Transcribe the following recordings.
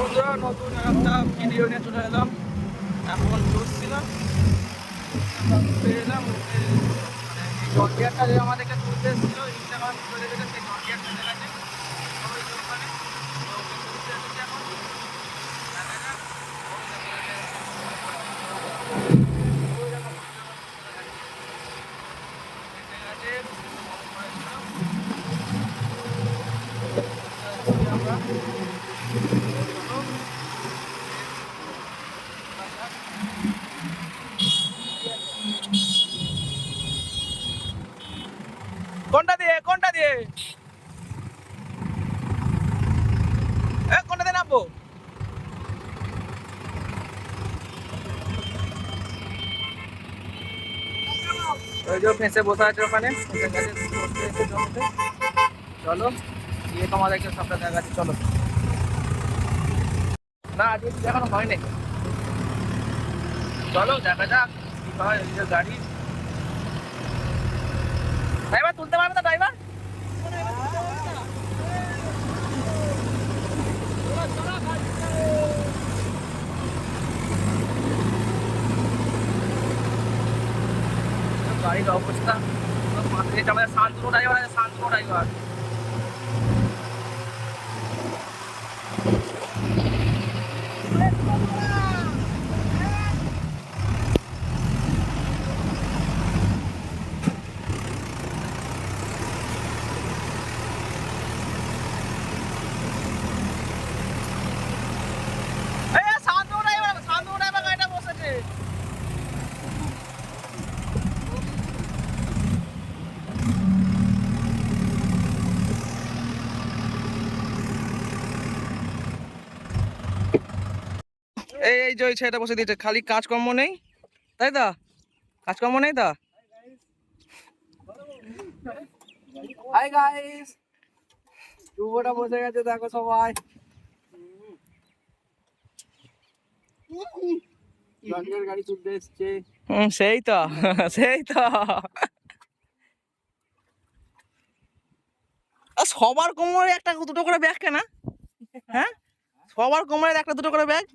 বন্ধুরা নতুন একটা ভিডিও নিয়ে চলে এলাম। এখন বসছিলাম এলাম জলগিয়ারটা যে আমাদেরকে তুলতে এসেছিল ইনস্টাগ্রাম চলে গেছে সেই জলগিয়ারটা দেখাচ্ছে ওই যে ওখানে তো ওকে তুলতে এসেছি এখন দেখা যাক। কোনটা দিয়ে কোনটা দিয়ে কোনটা দিয়ে নামবো? ওই যে ফেঁসে বসে আছে ওখানে চলো গিয়ে তোমাদেরকে সবটা দেখাচ্ছি। চলো না আজকে এখনো হয়নি, চলো দেখা যাক কি হয়। নিজের গাড়ি ড্রাইভার তুলতে পারবে না, ড্রাইভার গাড়ির অবস্থা আমাদের শান্তনু ড্রাইভার আছে, শান্তনু ড্রাইভার গাড়িটা বসেছে। এই যে ছেলেটা বসে দিয়েছে, খালি কাজকর্ম নেই তাই তো, কাজকর্ম নেই তো। হাই গাইস, ডুবোটা বসে গেছে দেখো সবাই। জঙ্গলের গাড়ি তুলতে এসছে। সেই তো সেই তো সবার কোমরে একটা দুটো করে ব্যাগ কেনা, হ্যাঁ সবার কোমরে একটা দুটো করে ব্যাগ।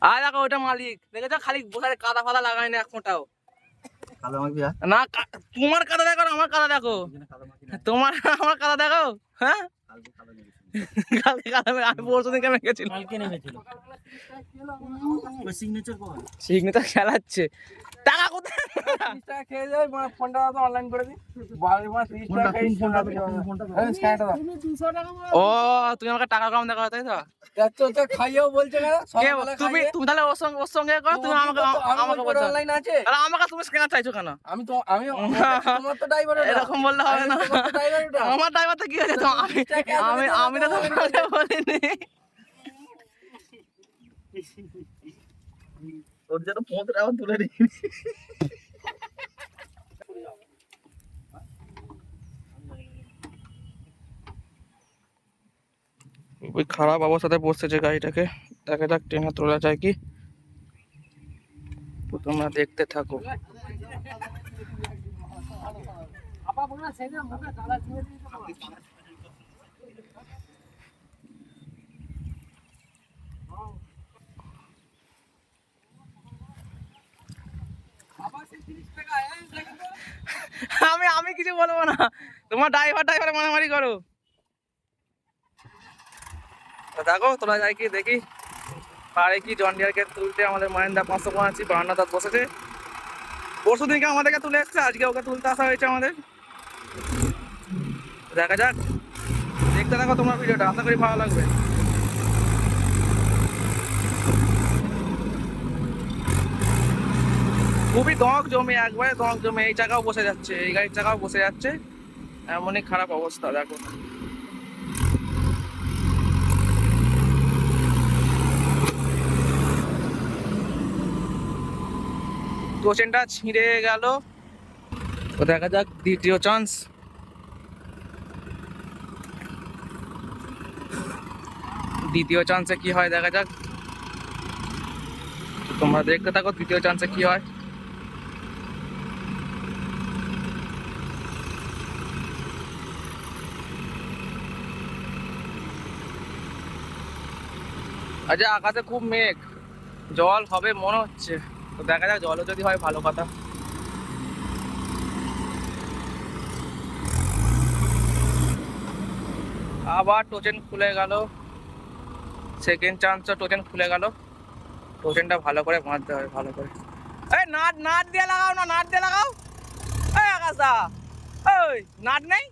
আর দেখো ওটা মালিক দেখেছো, খালি বসারে কাদা ফাদা লাগায় না এক ফোঁটাও না। তোমার কাদা দেখো আমার কাদা দেখো, তোমার আমার কাদা দেখো। হ্যাঁ কালকে কাদা আমি পরশু দিনকে মেখেছিলাম। সিগনেচার খেলাচ্ছে, টাকা কোথায়? খেয়ে যাই ফোনটা তো অনলাইন করে দিই। ও তুমি আমাকে টাকা কম দেখা তাই তো, খাইয়েও বলছে তুমি তুমি তাহলে ওর সঙ্গে করো, তুমি আমাকে আমাকে বলছো অনলাইন আছে। আর আমাকে তুমি স্ক্যানার চাইছো কেন? আমি তো আমি তোমার তো ড্রাইভার, এরকম বললে হবে না। আমার ড্রাইভার তো কি হয়েছে, তো আমি আমি তো তোমাকে বলিনি। ওর যেন পথটা আবার তুলে নিই। খুবই খারাপ অবস্থাতে পড়ছে গাড়িটাকে, দেখা যাক টেনে তোলা যায় কি, তোমরা দেখতে থাকো। আমি আমি কিছু বলবো না, তোমার ড্রাইভার মারামারি করো। দেখো তোলা যায় কি দেখি, পারে কি জন ডিয়ারকে তুলতে। আমাদের মহেন্দ্রা 585 বারান্না দাঁত বসেছে, পরশু দিনকে আমাদেরকে তুলে এসছে, আজকে ওকে তুলতে আসা হয়েছে আমাদের। দেখা যাক, দেখতে থাকো তোমার ভিডিওটা, আশা করি ভালো লাগবে। খুবই দক জমে, একবারে দক জমে। এই চাকাও বসে যাচ্ছে, এই গাড়ির চাকাও বসে যাচ্ছে, এমনই খারাপ অবস্থা। দেখো কোচেনটা ছিঁড়ে গেল, তো দেখা যাক দ্বিতীয় চান্স। দ্বিতীয় চান্সে কি হয় দেখা যাক, তোমরা দেখতে থাকো দ্বিতীয় চান্সে কি হয়। আচ্ছা, আকাশে খুব মেঘ, জল হবে মনে হচ্ছে। তো দেখা যাক, জলও যদি হয় ভালো কথা। আবার টোচেন খুলে গেল, সেকেন্ড চান্সটা টোচেন খুলে গেল। টোচেনটা ভালো করে মারতে হবে, ভালো করে। এই নাট নাট দিয়ে লাগাও না, নাট দিয়ে লাগাও। এই আকাশা, ওই নাট নেই।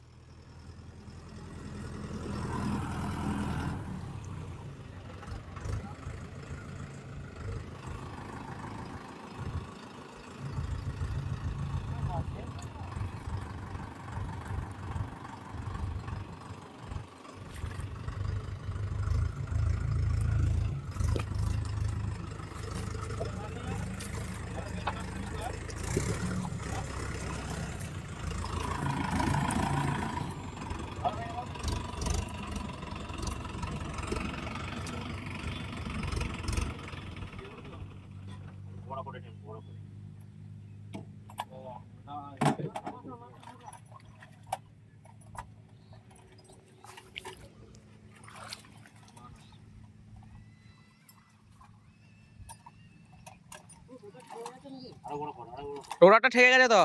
রোডারটা ঠেকে গেছে তো।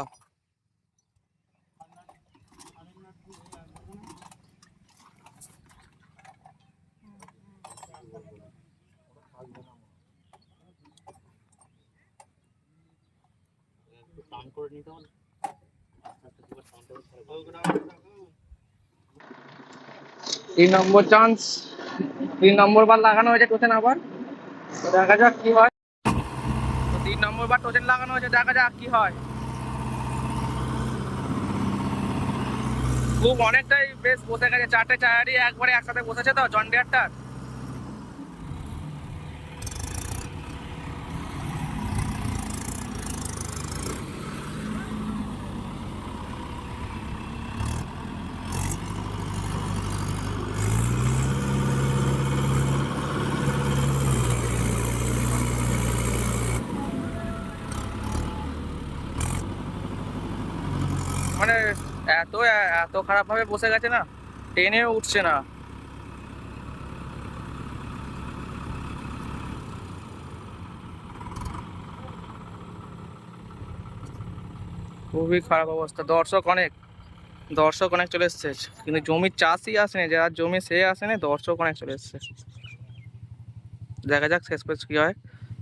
তিন নম্বর চান্স, 3 নম্বর বার লাগানো হয়েছে টোচেন আবার। তো দেখা যাক কি হয়। তো 3 নম্বর বার টোচেন লাগানো হয়েছে, দেখা যাক কি হয়। খুব অনেকটাই বেশ বসে গেছে, 4টে টায়ারই একবারে একসাথে বসেছে তো জন ডিয়ারটার। মানে এত এত খারাপ ভাবে বসে গেছে না, টেনেও উঠছে না। খুবই খারাপ অবস্থা। দর্শক অনেক চলে এসছে, কিন্তু জমির চাষই আসেনি, যার জমি সে আসেনি, দর্শক অনেক চলে এসছে। দেখা যাক শেষ পেশ কি হয়।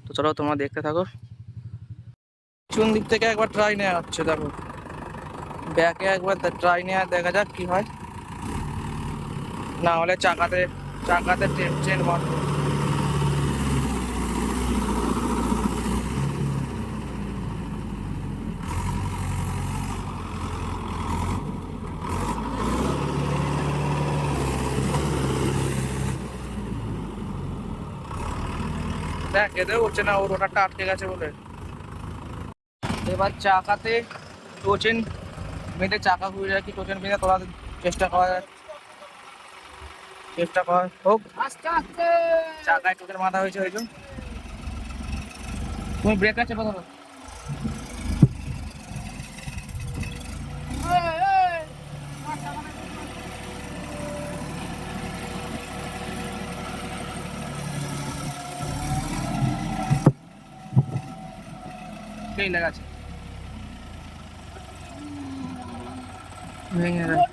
তো চলো তোমরা দেখতে থাকো। পিছন দিক থেকে একবার ট্রাই নেওয়া হচ্ছে, দেখো ব্যাকে একবার ট্রাই নেওয়া, দেখা যাক কি হয়। না হলে চাকাতে চাকাতে চেন বন্ধ। দেখ এতেও হচ্ছে না, ওর রোটারটা আটকে গেছে বলে। এবার চাকাতে টোচেন বেঁধে, চাকা ঘুরে যায় কি টোচেন বেঁধে তোলা চেষ্টা করা যায়, চেষ্টা করা হোক। আস্তে আস্তে চাকায় টোচেন বাঁধা হয়েছে ওই জন্য। তুমি ব্রেক আছে কথা সেই লাগাচ্ছে, ভেঙে যায়।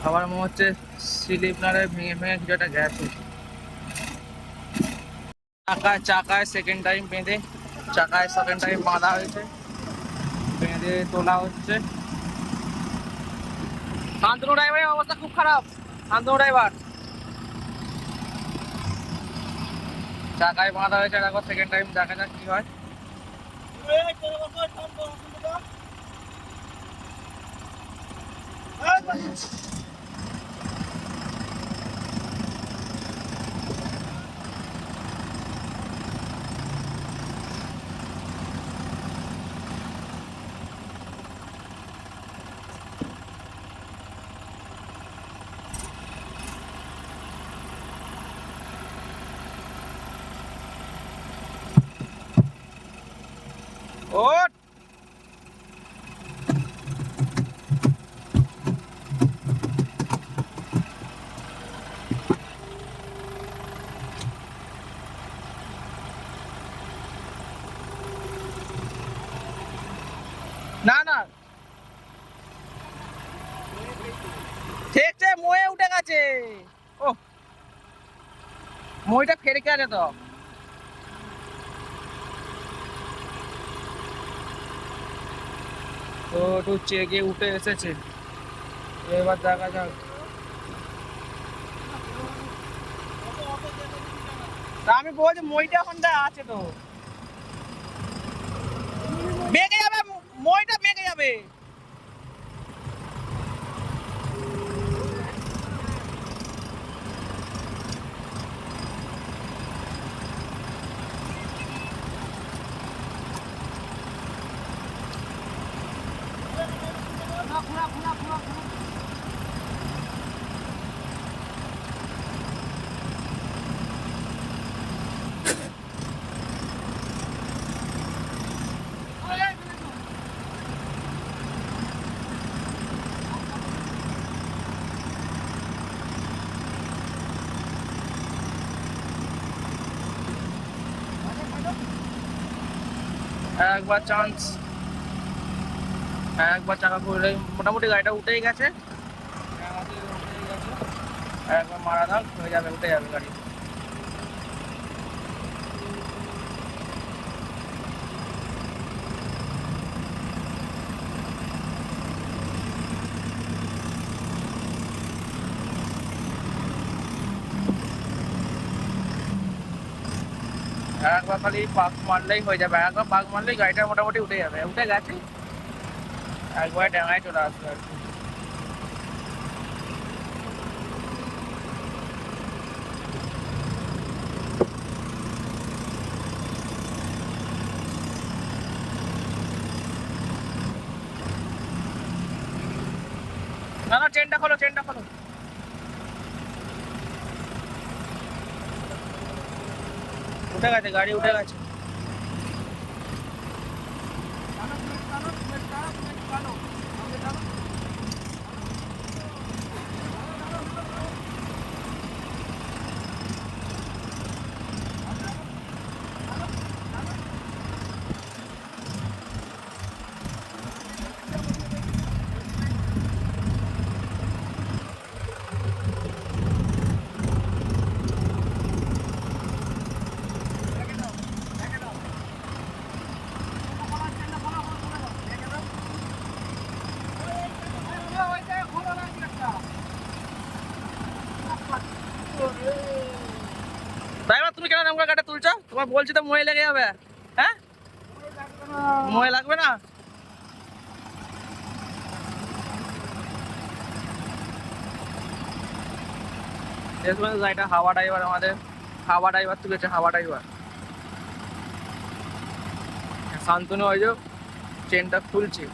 আমার মনে হচ্ছে স্লিপারে ভেঙে ভেঙে কিছু একটা গেছে। চাকায় সেকেন্ড টাইম বেঁধে, চাকায় সেকেন্ড টাইম বাঁধা হয়েছে, বেঁধে তোলা হচ্ছে। শান্তনু ড্রাইভারের অবস্থা খুব খারাপ। শান্তনু ড্রাইভার, চাকায় বাঁধা হয়েছে, দেখো সেকেন্ড টাইম, দেখা যাক কি হয়। ওঠ মোয়ে উঠে গেছে। ও মইটা ফেরকে আছে তো। তো একটু চেকে উঠে এসেছে, এবার দেখা যাক। তা আমি বলছি মইটা ওখানটা আছে তো, বেঁকে যাবে, মইটা বেঁকে যাবে। একবার চান্স, একবার চাকা ঘুরলে মোটামুটি গাড়িটা উঠেই গেছে। একবার মারা দাও হয়ে যাবে, উঠে যাবে গাড়ি। একবার খালি পাক মারলেই হয়ে যাবে, একবার পাক মারলেই গাড়িটা মোটামুটি উঠে যাবে, উঠে গেছে। একবার ডাঙায় চলে আসবে আর কি। না না, চেনটা খোলো, চেনটা খোলো। উঠে গেছে, গাড়ি উঠে গেছে। ড্রাইভার তুমি কেন নাম গাড়িটা তুলছো? তোমার বলছি তো মই লেগে যাবে। হ্যাঁ মই লাগবে না। গাড়িটা হাওয়া ড্রাইভার, আমাদের হাওয়া ড্রাইভার তুলেছে, হাওয়া ড্রাইভার শান্তনু। ওই যে চেনটা খুলছে,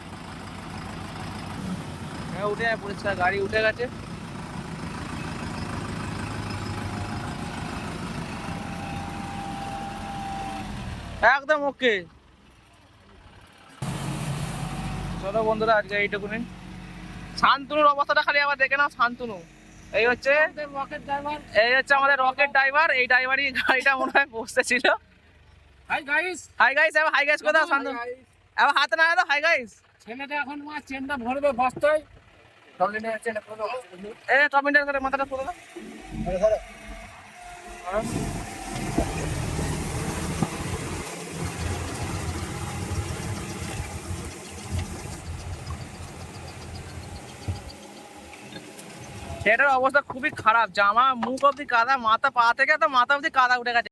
হ্যাঁ উঠে যায়, পরিষ্কার গাড়ি উঠে গেছে। একদম ওকে। চলো বন্ধুরা, আজকে এইটুকুনি। শান্তনুর অবস্থাটা খালি আবার দেখে নাও। শান্তনু এই হচ্ছে আমাদের রকেট ড্রাইভার। এই ড্রাইভারই গাড়িটা মনে হয় বসতেছিল। হাই গাইস, হাই গাইস, এবার হাই গাইস কোথাও শান্তনু, এবার হাতে না দাও হাই গাইস। ছেলেটা এখন মা চেনটা ভরবে বস্তায়। টমলিনের চেনটা পুরো এ টমিটার করে মাথাটা পুরো দাও। সেটার অবস্থা খুবই খারাপ, জামা মুখ অব্দি কাদা, মাথা পা থেকে তো মাথা অব্দি কাদা উঠে গেছে।